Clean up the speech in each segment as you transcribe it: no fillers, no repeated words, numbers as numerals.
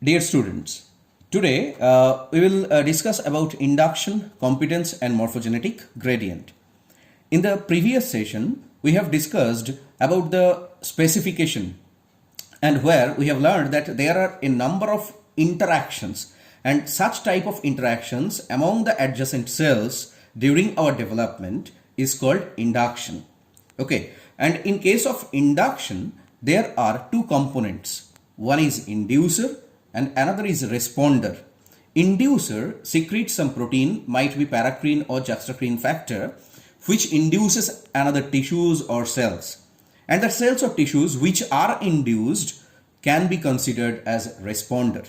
Dear students, today we will discuss about induction, competence and morphogenetic gradient. In the previous session, we have discussed about the specification and where we have learned that there are a number of interactions and such type of interactions among the adjacent cells during our development is called induction. Okay, and in case of induction, there are two components. One is inducer and another is responder. Inducer secretes some protein, might be paracrine or juxtacrine factor, which induces another tissues or cells. And the cells or tissues which are induced can be considered as responder.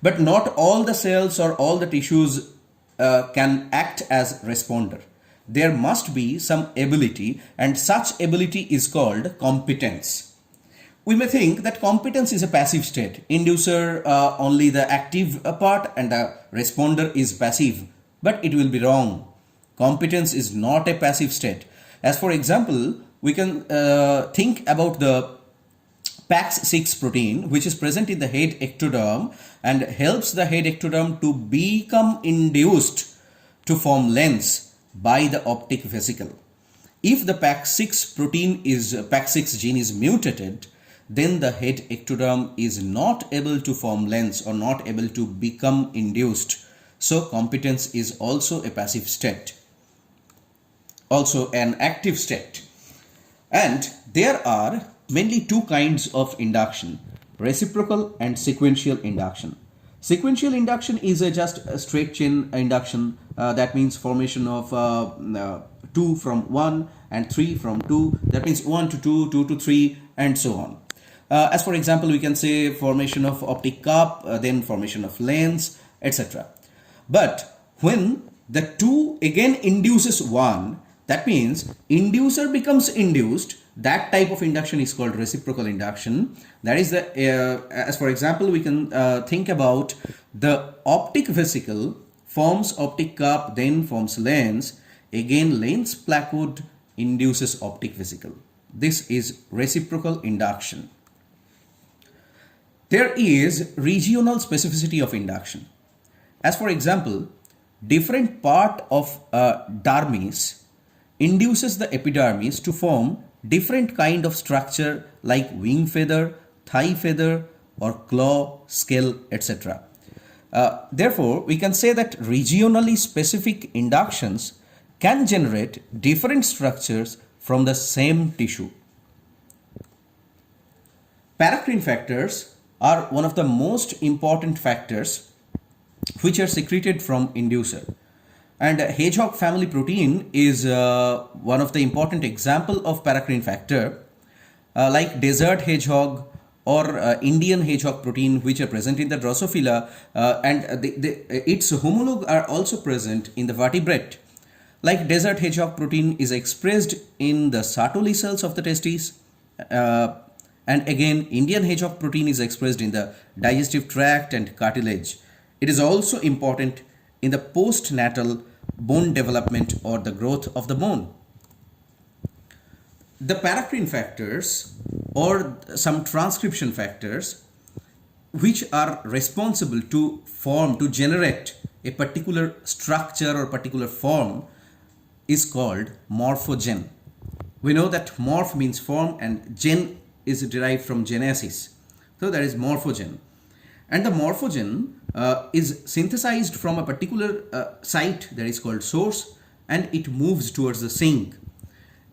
But not all the cells or all the tissues can act as responder. There must be some ability, and such ability is called competence. We may think that competence is a passive state. Inducer only the active part and the responder is passive. But it will be wrong. Competence is not a passive state. As for example, we can think about the PAX6 protein, which is present in the head ectoderm and helps the head ectoderm to become induced to form lens by the optic vesicle. If the PAX6 gene is mutated, then the head ectoderm is not able to form lens or not able to become induced. So competence is also a passive state, also an active state. And there are mainly two kinds of induction: reciprocal and sequential induction. Sequential induction is just a straight chain induction. That means formation of 2 from 1 and 3 from 2. That means 1 to 2, 2 to 3 and so on. As for example, we can say formation of optic cup, then formation of lens, etc. But when the 2 again induces 1, that means inducer becomes induced. That type of induction is called reciprocal induction. That is the, as for example, we can think about the optic vesicle forms optic cup, then forms lens. Again, lens placoid induces optic vesicle. This is reciprocal induction. There is regional specificity of induction. As for example, different part of dermis induces the epidermis to form different kind of structure like wing feather, thigh feather or claw, scale, etc. Therefore, we can say that regionally specific inductions can generate different structures from the same tissue. Paracrine factors are one of the most important factors which are secreted from inducer. And hedgehog family protein is one of the important example of paracrine factor, like desert hedgehog or Indian hedgehog protein, which are present in the Drosophila, and its homologue are also present in the vertebrate. Like desert hedgehog protein is expressed in the Sertoli cells of the testes, and again Indian hedgehog protein is expressed in the digestive tract and cartilage. It is also important in the postnatal bone development or the growth of the bone. The paracrine factors or some transcription factors which are responsible to generate a particular structure or particular form is called morphogen. We know that morph means form and gen is derived from genesis. So that is morphogen. And the morphogen is synthesized from a particular site that is called source, and it moves towards the sink.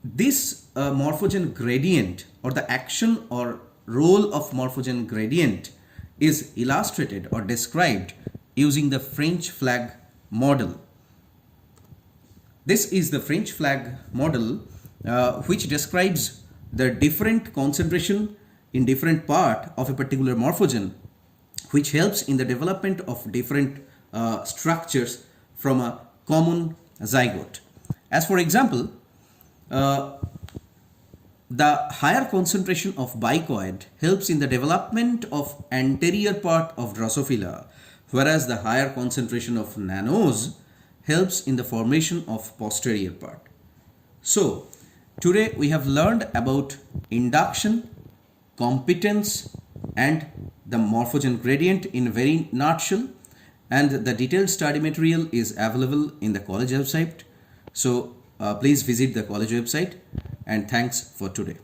This morphogen gradient or the action or role of morphogen gradient is illustrated or described using the French flag model. This is the French flag model which describes the different concentration in different part of a particular morphogen, which helps in the development of different structures from a common zygote. As for example, the higher concentration of bicoid helps in the development of anterior part of Drosophila, whereas the higher concentration of nanos helps in the formation of posterior part. So, today we have learned about induction, competence, and the morphogen gradient in very nutshell. And the detailed study material is available in the college website. So please visit the college website, and thanks for today.